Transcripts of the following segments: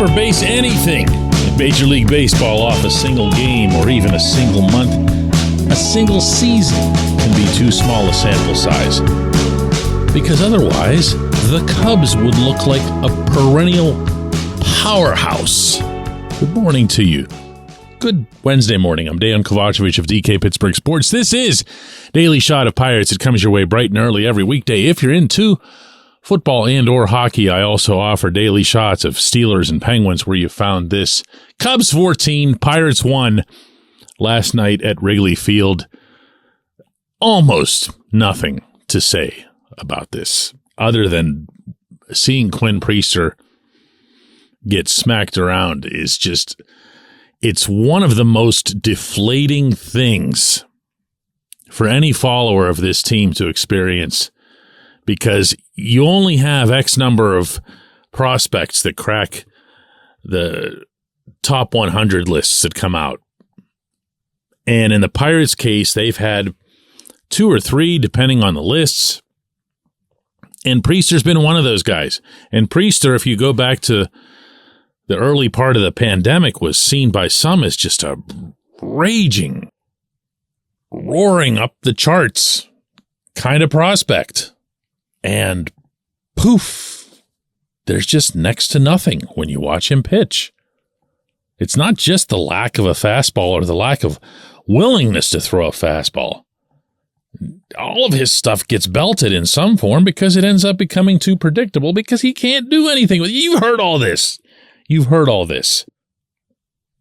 cover base anything in Major League Baseball off a single game or even a single month. A single season can be too small a sample size, because otherwise the Cubs would look like a perennial powerhouse. Good morning to you. Good Wednesday morning. I'm Dejan Kovacevic of DK Pittsburgh Sports. This is Daily Shot of Pirates. It comes your way bright and early every weekday. If you're into football and or hockey, I also offer daily shots of Steelers and Penguins where you found this. Cubs 14, Pirates 1 last night at Wrigley Field. Almost nothing to say about this other than seeing Quinn Priester get smacked around is just... It's one of the most deflating things for any follower of this team to experience, because you only have X number of prospects that crack the top 100 lists that come out. And in the Pirates' case, they've had 2 or 3, depending on the lists. And Priester's been one of those guys. And Priester, if you go back to the early part of the pandemic, was seen by some as just a raging, roaring up the charts kind of prospect. And poof, there's just next to nothing when you watch him pitch. It's not just the lack of a fastball or the lack of willingness to throw a fastball. All of his stuff gets belted in some form because it ends up becoming too predictable because he can't do anything with it. You've heard all this. You've heard all this.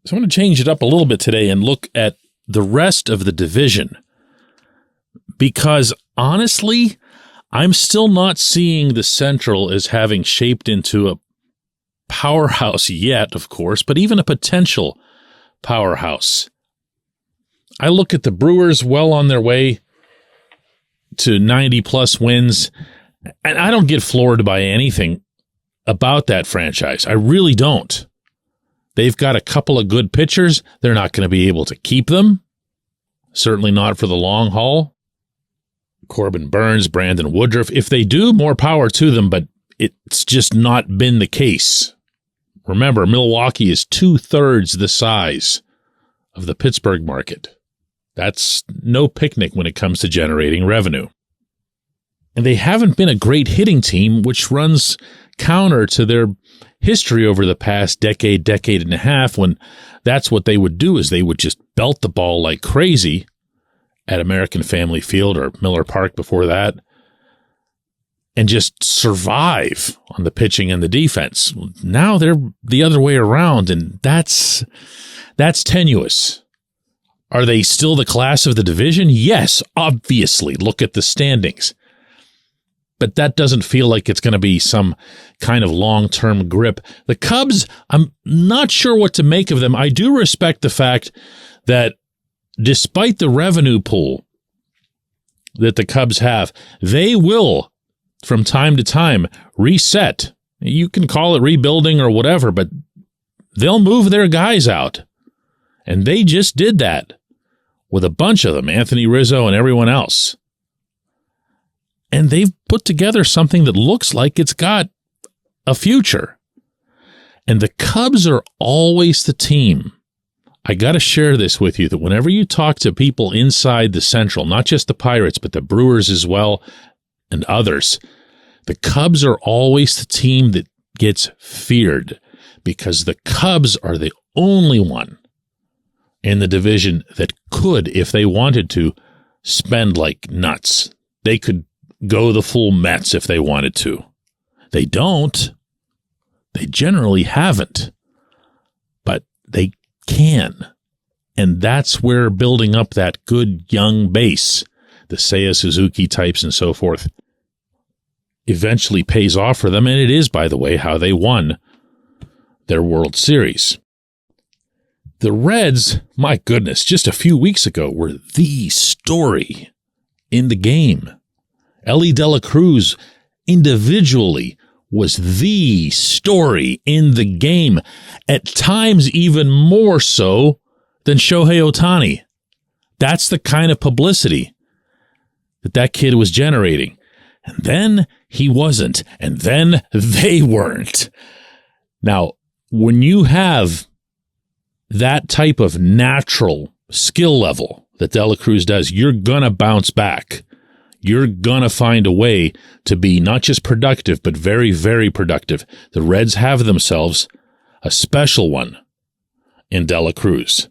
So I'm going to change it up a little bit today and look at the rest of the division, because honestly, I'm still not seeing the Central as having shaped into a powerhouse yet, of course, but even a potential powerhouse. I look at the Brewers well on their way to 90-plus wins, and I don't get floored by anything about that franchise. I really don't. They've got a couple of good pitchers. They're not going to be able to keep them. Certainly not for the long haul. Corbin Burns, Brandon Woodruff. If they do, more power to them, but it's just not been the case. Remember, Milwaukee is 2/3 the size of the Pittsburgh market. That's no picnic when it comes to generating revenue. And they haven't been a great hitting team, which runs counter to their history over the past decade and a half, when that's what they would do, is they would just belt the ball like crazy at American Family Field or Miller Park before that, and just survive on the pitching and the defense. Now they're the other way around, and that's tenuous. Are they still the class of the division? Yes, obviously. Look at the standings. But that doesn't feel like it's going to be some kind of long-term grip. The Cubs, I'm not sure what to make of them. I do respect the fact that despite the revenue pool that the Cubs have, they will, from time to time, reset. You can call it rebuilding or whatever, but they'll move their guys out. And they just did that with a bunch of them, Anthony Rizzo and everyone else. And they've put together something that looks like it's got a future. And the Cubs are always the team. I got to share this with you, that whenever you talk to people inside the Central, not just the Pirates, but the Brewers as well, and others, the Cubs are always the team that gets feared, because the Cubs are the only one in the division that could, if they wanted to, spend like nuts. They could go the full Mets if they wanted to. They don't. They generally haven't. But they can. And that's where building up that good young base, the Seiya Suzuki types and so forth, eventually pays off for them. And it is, by the way, how they won their World Series. The Reds, my goodness, just a few weeks ago were the story in the game. Ellie De La Cruz individually was the story in the game, at times even more so than Shohei Ohtani. That's the kind of publicity that kid was generating. And then he wasn't, and then they weren't. Now, when you have that type of natural skill level that De La Cruz does, you're going to bounce back. You're going to find a way to be not just productive, but very, very productive. The Reds have themselves a special one in De La Cruz.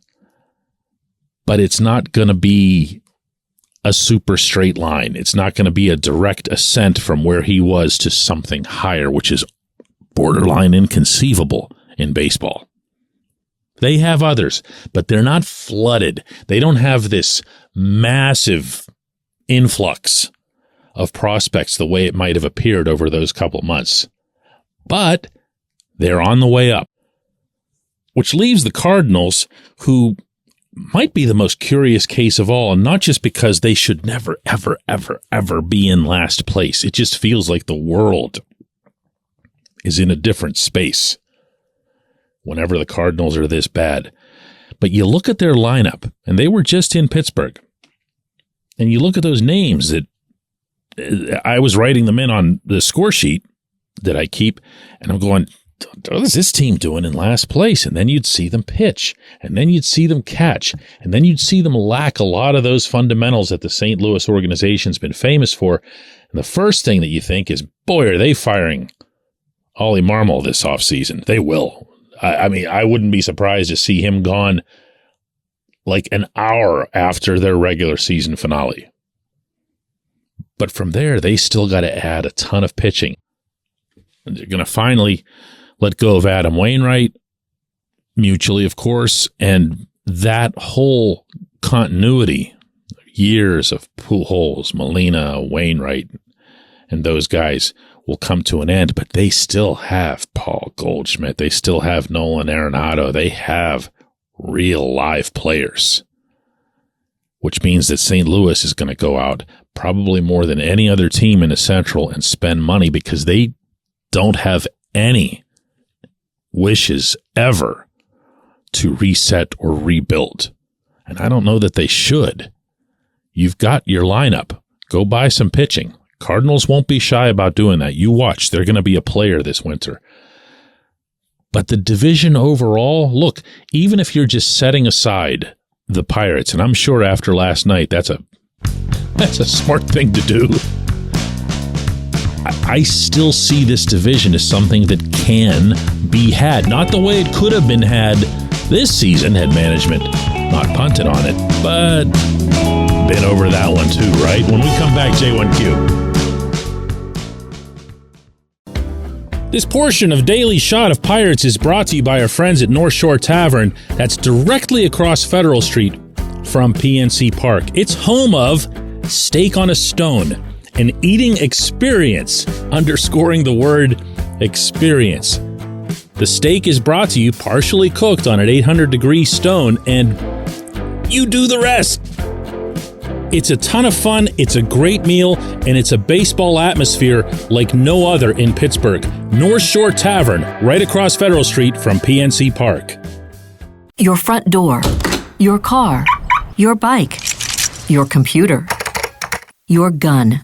But it's not going to be a super straight line. It's not going to be a direct ascent from where he was to something higher, which is borderline inconceivable in baseball. They have others, but they're not flooded. They don't have this massive influx of prospects the way it might have appeared over those couple months. But they're on the way up, which leaves the Cardinals, who might be the most curious case of all, and not just because they should never, ever, ever, ever be in last place. It just feels like the world is in a different space whenever the Cardinals are this bad. But you look at their lineup, and they were just in Pittsburgh, and you look at those names that I was writing them in on the score sheet that I keep, and I'm going, what is this team doing in last place? And then you'd see them pitch, and then you'd see them catch, and then you'd see them lack a lot of those fundamentals that the St. Louis organization's been famous for. And the first thing that you think is, boy, are they firing Ollie Marmol this offseason. They will. I mean, I wouldn't be surprised to see him gone like an hour after their regular season finale. But from there, they still got to add a ton of pitching. And they're going to finally let go of Adam Wainwright, mutually, of course, and that whole continuity, years of Pujols, Molina, Wainwright, and those guys will come to an end, but they still have Paul Goldschmidt. They still have Nolan Arenado. They have real live players, which means that St. Louis is going to go out probably more than any other team in the Central and spend money because they don't have any wishes ever to reset or rebuild. And I don't know that they should. You've got your lineup. Go buy some pitching. Cardinals won't be shy about doing that. You watch. They're going to be a player this winter. But the division overall, look, even if you're just setting aside the Pirates, and I'm sure after last night that's a smart thing to do, I still see this division as something that can be had. Not the way it could have been had this season had management not punted on it, but been over that one too, right? When we come back, J1Q. This portion of Daily Shot of Pirates is brought to you by our friends at North Shore Tavern. That's directly across Federal Street from PNC Park. It's home of Steak on a Stone, an eating experience, underscoring the word experience. The steak is brought to you partially cooked on an 800-degree stone, and you do the rest. It's a ton of fun, it's a great meal, and it's a baseball atmosphere like no other in Pittsburgh. North Shore Tavern, right across Federal Street from PNC Park. Your front door, your car, your bike, your computer, your gun.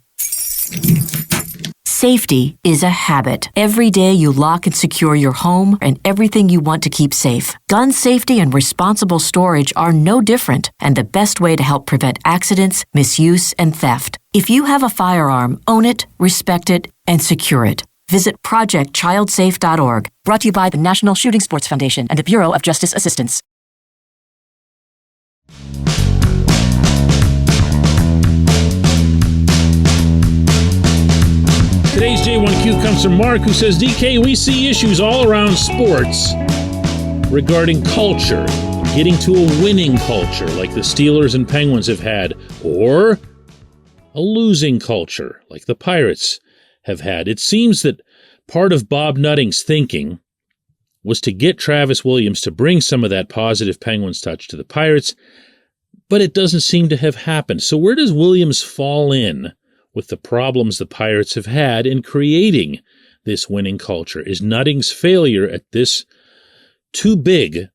Safety is a habit. Every day you lock and secure your home and everything you want to keep safe. Gun safety and responsible storage are no different and the best way to help prevent accidents, misuse, and theft. If you have a firearm, own it, respect it, and secure it. Visit ProjectChildSafe.org. Brought to you by the National Shooting Sports Foundation and the Bureau of Justice Assistance. Today's J1Q comes from Mark, who says, DK, we see issues all around sports regarding culture, getting to a winning culture like the Steelers and Penguins have had, or a losing culture like the Pirates have had. It seems that part of Bob Nutting's thinking was to get Travis Williams to bring some of that positive Penguins touch to the Pirates, but it doesn't seem to have happened. So where does Williams fall in with the problems the Pirates have had in creating this winning culture? Is Nutting's failure at this too big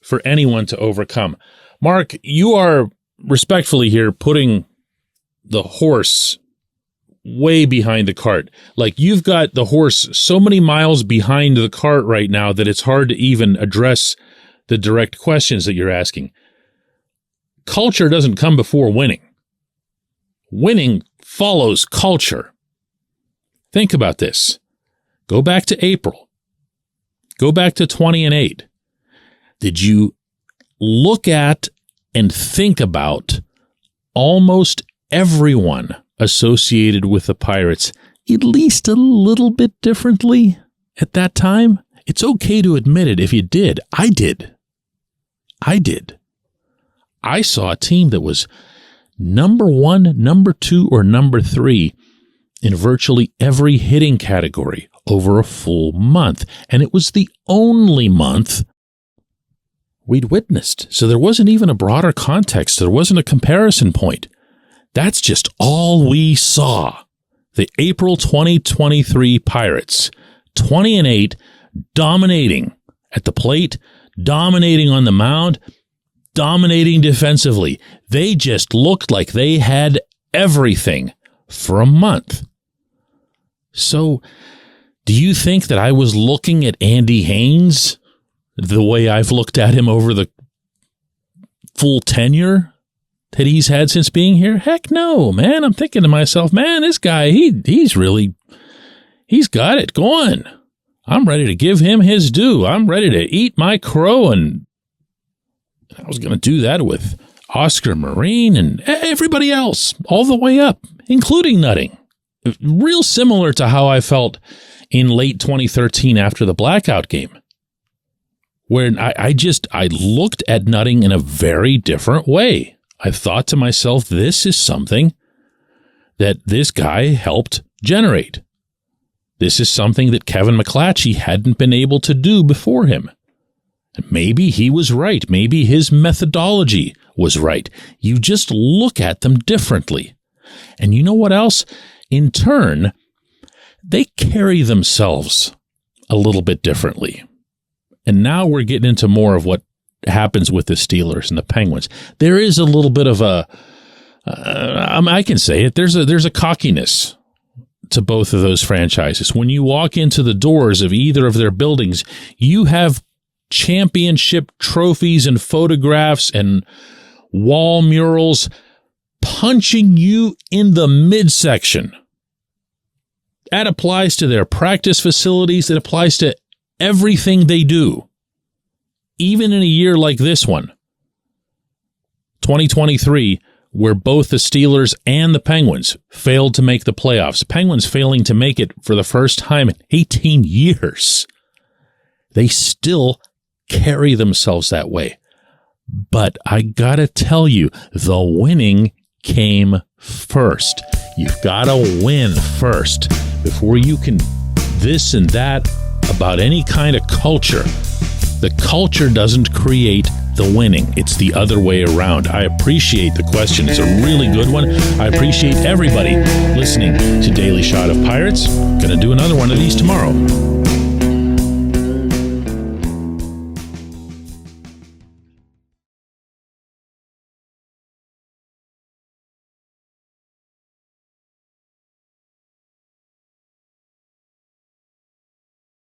for anyone to overcome? Mark, you are respectfully here putting the horse way behind the cart. Like you've got the horse so many miles behind the cart right now that it's hard to even address the direct questions that you're asking. Culture doesn't come before winning. Winning follows culture. Think about this. Go back to April. Go back to 20-8. Did you look at and think about almost everyone associated with the Pirates at least a little bit differently at that time? It's okay to admit it if you did. I did. I saw a team that was number 1, number 2, or number 3 in virtually every hitting category over a full month. And it was the only month we'd witnessed. So there wasn't even a broader context. There wasn't a comparison point. That's just all we saw. The April 2023 Pirates, 20-8, dominating at the plate, dominating on the mound, dominating defensively. They just looked like they had everything for a month. So, do you think that I was looking at Andy Haynes the way I've looked at him over the full tenure that he's had since being here? Heck no, man. I'm thinking to myself, man, this guy, he's got it going. I'm ready to give him his due. I'm ready to eat my crow, and I was going to do that with Oscar Marine and everybody else all the way up, including Nutting. Real similar to how I felt in late 2013 after the blackout game, where I looked at Nutting in a very different way. I thought to myself, this is something that this guy helped generate. This is something that Kevin McClatchy hadn't been able to do before him. Maybe he was right. Maybe his methodology was right. You just look at them differently. And you know what else? In turn, they carry themselves a little bit differently. And now we're getting into more of what happens with the Steelers and the Penguins. There is a little bit of I can say it, there's a cockiness to both of those franchises. When you walk into the doors of either of their buildings, you have championship trophies and photographs and wall murals punching you in the midsection. That applies to their practice facilities. It applies to everything they do. Even in a year like this one, 2023, where both the Steelers and the Penguins failed to make the playoffs. Penguins failing to make it for the first time in 18 years. They still carry themselves that way. But I gotta tell you, the winning came first. You've gotta win first before you can this and that about any kind of culture. The culture doesn't create the winning. It's the other way around. I appreciate the question. It's a really good one. I appreciate everybody listening to Daily Shot of Pirates. Gonna do another one of these tomorrow.